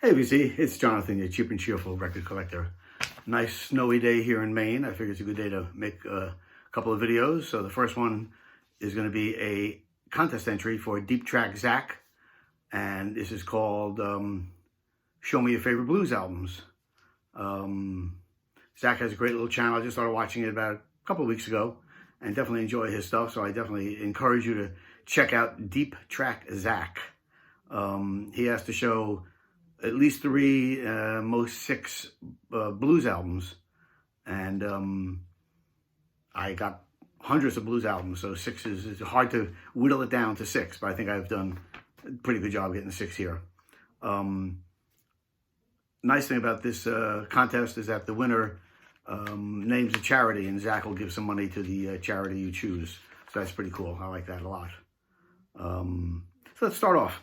Hey VC, it's Jonathan, your cheap and cheerful record collector. Nice snowy day here in Maine. I figure it's a good day to make a couple of videos. So the first one is going to be a contest entry for Deep Track Zach. And this is called Show Me Your Favorite Blues Albums. Zach has a great little channel. I just started watching it about a couple of weeks ago and definitely enjoy his stuff. So I definitely encourage you to check out Deep Track Zach. He has to show at least 3, most 6 blues albums. And I got hundreds of blues albums, so 6 is hard to whittle it down to 6, but I think I've done a pretty good job getting 6 here. Nice thing about this contest is that the winner names a charity, and Zach will give some money to the charity you choose. So that's pretty cool. I like that a lot. So let's start off.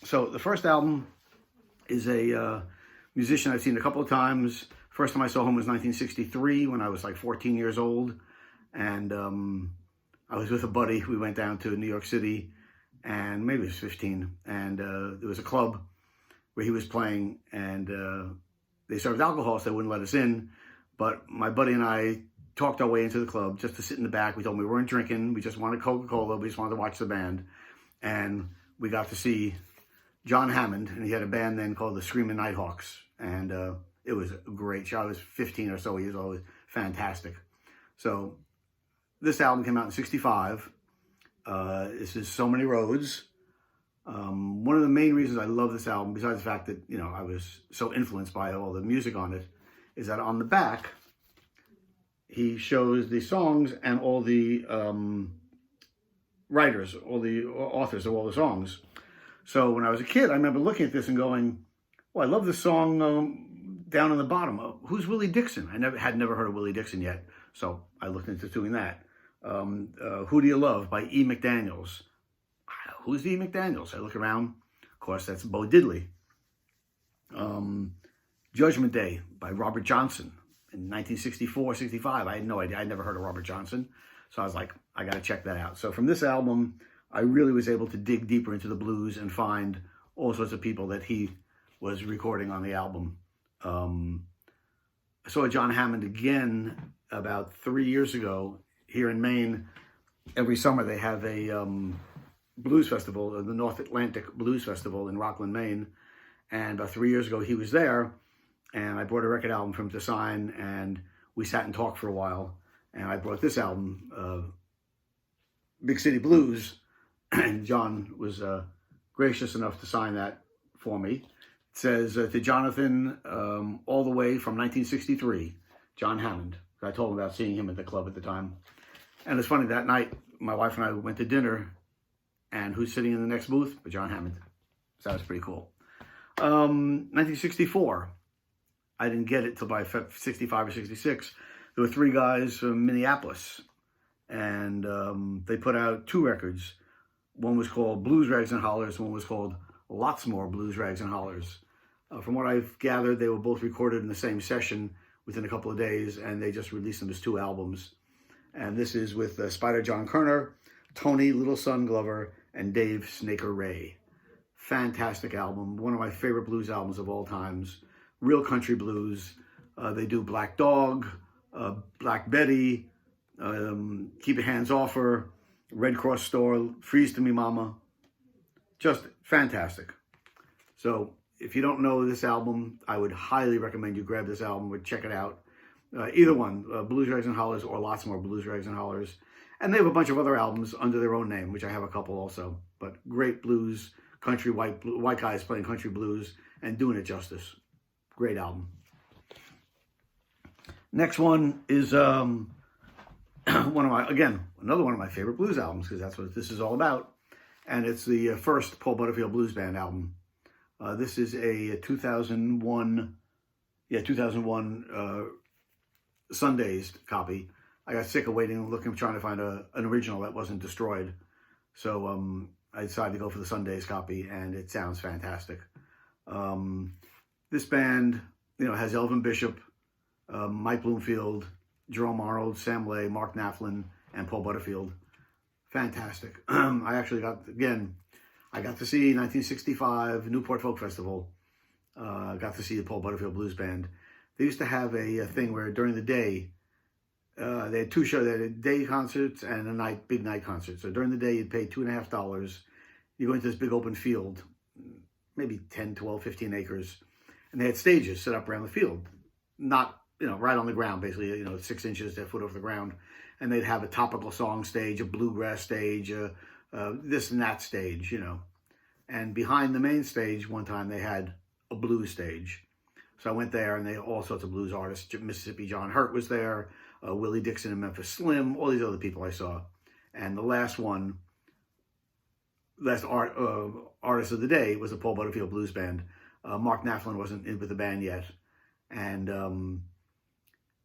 So the first album is a musician I've seen a couple of times. First time I saw him was 1963 when I was like 14 years old. And I was with a buddy. We went down to New York City, and maybe it was 15. And there was a club where he was playing, and they served alcohol, so they wouldn't let us in. But my buddy and I talked our way into the club just to sit in the back. We told him we weren't drinking. We just wanted Coca-Cola. We just wanted to watch the band. And we got to see John Hammond, and he had a band then called the Screaming Nighthawks, and it was a great show. I was 15 or so years old. It was fantastic. So this album came out in '65. This is So Many Roads. One of the main reasons I love this album, besides the fact that, you know, I was so influenced by all the music on it, is that on the back, he shows the songs and all the writers, all the authors of all the songs. So when I was a kid, I remember looking at this and going, "Oh, I love this song down on the bottom. Who's Willie Dixon?" I had never heard of Willie Dixon yet, so I looked into doing that. Who Do You Love by E. McDaniels. Who's E. McDaniels? I look around. Of course, that's Bo Diddley. Judgment Day by Robert Johnson in 1964, 65. I had no idea. I'd never heard of Robert Johnson. So I was like, I got to check that out. So from this album, I really was able to dig deeper into the blues and find all sorts of people that he was recording on the album. I saw John Hammond again about 3 years ago here in Maine. Every summer they have a blues festival, the North Atlantic Blues Festival in Rockland, Maine. And about 3 years ago he was there, and I brought a record album for him to sign, and we sat and talked for a while. And I brought this album, Big City Blues, and John was gracious enough to sign that for me. It says, to Jonathan, all the way from 1963, John Hammond. I told him about seeing him at the club at the time. And it's funny, that night, my wife and I went to dinner, and who's sitting in the next booth? But John Hammond. So that was pretty cool. 1964. I didn't get it till by 65 or 66. There were 3 guys from Minneapolis, and they put out 2 records. One was called Blues, Rags, and Hollers. One was called Lots More Blues, Rags, and Hollers. From what I've gathered, they were both recorded in the same session within a couple of days, and they just released them as 2 albums. And this is with Spider John Kerner, Tony Little Son Glover, and Dave Snaker Ray. Fantastic album. One of my favorite blues albums of all times. Real country blues. They do Black Dog, Black Betty, Keep Your Hands Off Her, Red Cross Store, Freeze to Me Mama. Just fantastic. So if you don't know this album, I would highly recommend you grab this album or check it out. Either one, Blues, Rags, and Hollers, or Lots More Blues, Rags, and Hollers. And they have a bunch of other albums under their own name, which I have a couple also. But great blues, country, white guys playing country blues and doing it justice. Great album. Next one is another one of my favorite blues albums, because that's what this is all about. And it's the first Paul Butterfield Blues Band album. This is a 2001 Sundays copy. I got sick of waiting, trying to find an original that wasn't destroyed. So I decided to go for the Sundays copy, and it sounds fantastic. This band, has Elvin Bishop, Mike Bloomfield, Jerome Arnold, Sam Lay, Mark Knapflin, and Paul Butterfield. Fantastic. I got to see 1965 Newport Folk Festival, got to see the Paul Butterfield Blues Band. They used to have a thing where during the day, they had two shows. They had day concerts and a big night concert. So during the day, you'd pay $2.50. You go into this big open field, maybe 10, 12, 15 acres. And they had stages set up around the field. Not, right on the ground, basically, 6 inches to a foot off the ground. And they'd have a topical song stage, a bluegrass stage, this and that stage, And behind the main stage, one time they had a blues stage. So I went there, and they had all sorts of blues artists. Mississippi John Hurt was there, Willie Dixon and Memphis Slim, all these other people I saw. And the last artist of the day was the Paul Butterfield Blues Band. Mark Knapflin wasn't in with the band yet. And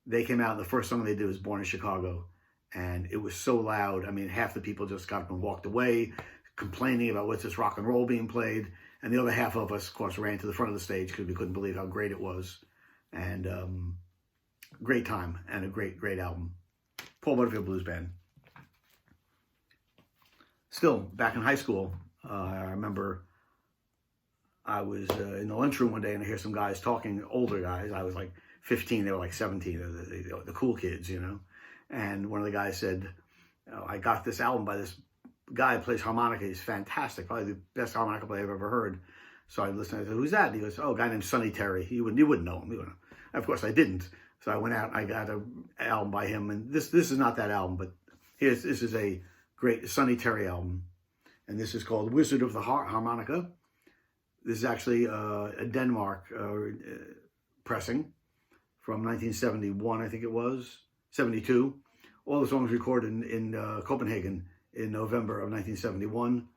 they came out, and the first song they did was Born in Chicago. And it was so loud. I mean, half the people just got up and walked away, complaining about what's this rock and roll being played. And the other half of us, of course, ran to the front of the stage because we couldn't believe how great it was. And great time and a great, great album. Paul Butterfield Blues Band. Still, back in high school, I remember I was in the lunchroom one day, and I hear some guys talking, older guys. I was like 15, they were like 17, the cool kids, And one of the guys said, I got this album by this guy who plays harmonica. He's fantastic, probably the best harmonica player I've ever heard. So I listened. I said, "Who's that?" And he goes, "Oh, a guy named Sonny Terry." You wouldn't know him. Of course, I didn't. So I went out and I got an album by him. And this is not that album, but this is a great Sonny Terry album. And this is called Wizard of the Harmonica. This is actually a Denmark pressing from 1971, I think it was, 72. All the songs recorded in Copenhagen in November of 1971.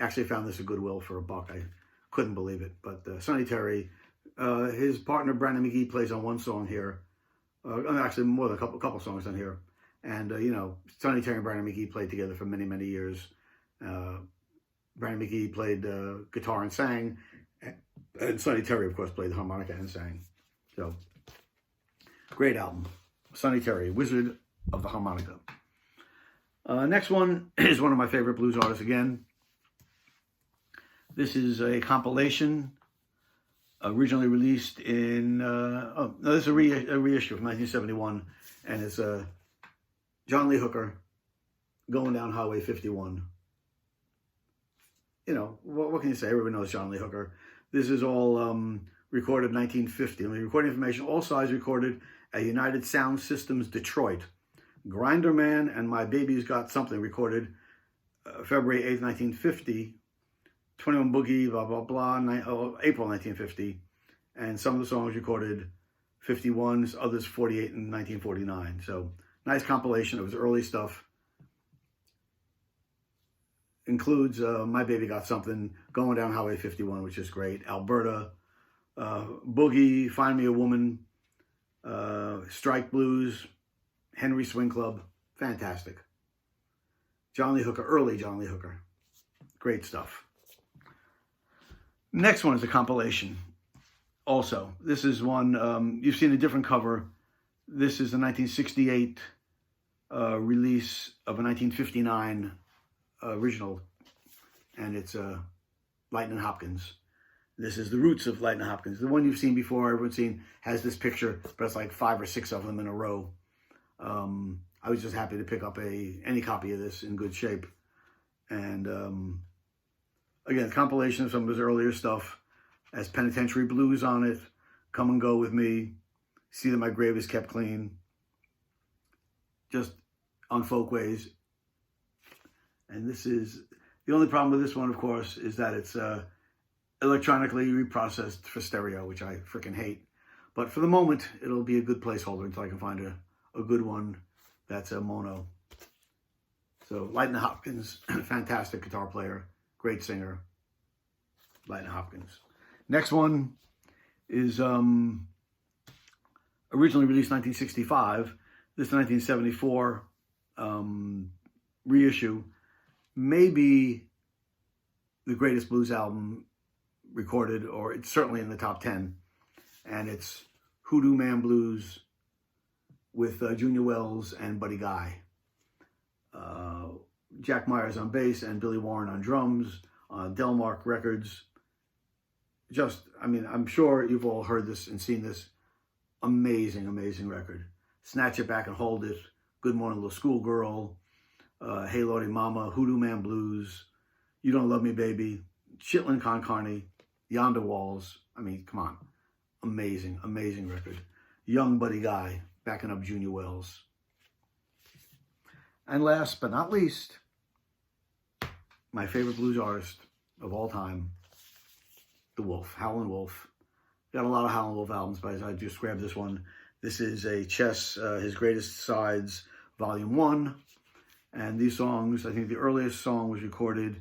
Actually found this at Goodwill for $1. I couldn't believe it. But Sonny Terry, his partner Brandon McGee plays on one song here. Actually, more than a couple songs on here. And, Sonny Terry and Brandon McGee played together for many, many years. Brandon McGee played guitar and sang. And Sonny Terry, of course, played the harmonica and sang. So, great album. Sonny Terry, Wizard of the Harmonica. Next one is one of my favorite blues artists again. This is a compilation originally released in, this is a reissue from 1971, and it's John Lee Hooker, Going Down Highway 51. What can you say? Everybody knows John Lee Hooker. This is all recorded in 1950. Recording information, all sides recorded at United Sound Systems, Detroit. Grinder Man and My Baby's Got Something recorded February 8th, 1950. 21 Boogie, blah, blah, blah, April 1950. And some of the songs recorded 51, others 48 and 1949. So, nice compilation. It was early stuff. Includes My Baby Got Something, Going Down Highway 51, which is great. Alberta, Boogie, Find Me a Woman, Strike Blues, Henry Swing Club. Fantastic. John Lee Hooker, early John Lee Hooker. Great stuff. Next one is a compilation. Also, this is one, you've seen a different cover. This is the 1968 release of a 1959 original, and it's Lightnin' Hopkins. This is the roots of Lightnin' Hopkins. The one you've seen before, everyone's seen, has this picture, but it's like 5 or 6 of them in a row. I was just happy to pick up any copy of this in good shape. And again, compilation of some of his earlier stuff, has Penitentiary Blues on it, Come and Go With Me, See That My Grave Is Kept Clean, just on Folkways. And this is, the only problem with this one, of course, is that it's electronically reprocessed for stereo, which I freaking hate. But for the moment, it'll be a good placeholder until I can find a good one that's a mono. So Lightnin' Hopkins, fantastic guitar player, great singer, Lightnin' Hopkins. Next one is originally released 1965. This is 1974 reissue. Maybe the greatest blues album recorded, or it's certainly in the top 10. And it's Hoodoo Man Blues with Junior Wells and Buddy Guy. Jack Myers on bass and Billy Warren on drums, on Delmark Records. I mean, I'm sure you've all heard this and seen this. Amazing, amazing record. Snatch It Back and Hold It, Good Morning Little Schoolgirl, Hey Lordy Mama, Hoodoo Man Blues, You Don't Love Me Baby, Chitlin' Con Carne, Yonder Walls. I mean, come on. Amazing, amazing record. Young Buddy Guy, backing up Junior Wells. And last but not least, my favorite blues artist of all time, The Wolf, Howlin' Wolf. Got a lot of Howlin' Wolf albums, but I just grabbed this one. This is a Chess, His Greatest Sides, Volume 1. And these songs, I think the earliest song was recorded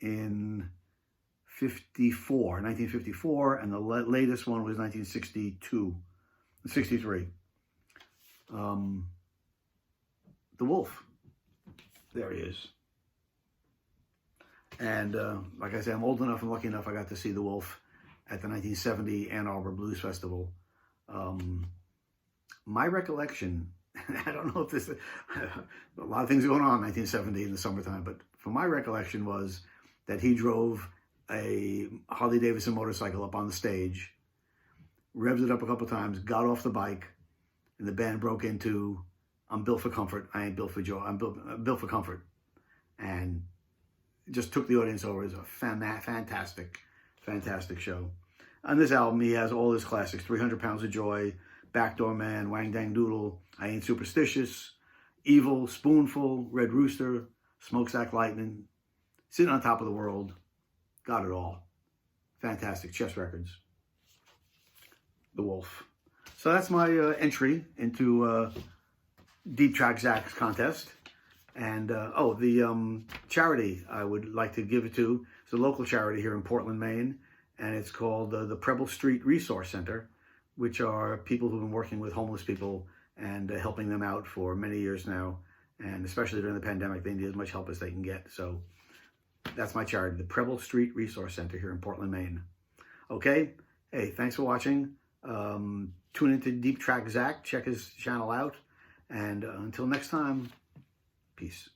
in 1954, and the latest one was 1963. The Wolf. There he is. And like I said, I'm old enough and lucky enough I got to see The Wolf at the 1970 Ann Arbor Blues Festival. My recollection, I don't know if this, a lot of things going on in 1970 in the summertime, but from my recollection was that he drove a Harley Davidson motorcycle up on the stage, revved it up a couple times, got off the bike, and the band broke into I'm Built for Comfort, I Ain't Built for Joy, I'm built for Comfort. And just took the audience over. It was a fantastic, fantastic show. On this album, he has all his classics: 300 Pounds of Joy, Backdoor Man, Wang Dang Doodle, I Ain't Superstitious, Evil, Spoonful, Red Rooster, Smokestack Lightning, Sitting on Top of the World. Got it all. Fantastic. Chess Records. The Wolf. So that's my entry into Deep Track Zach's contest. And, the charity I would like to give it to is a local charity here in Portland, Maine, and it's called the Preble Street Resource Center, which are people who've been working with homeless people and helping them out for many years now, and especially during the pandemic, they need as much help as they can get. So that's my charity, the Preble Street Resource Center here in Portland, Maine. Okay, hey, thanks for watching. Tune into Deep Track Zach, check his channel out, and until next time, peace.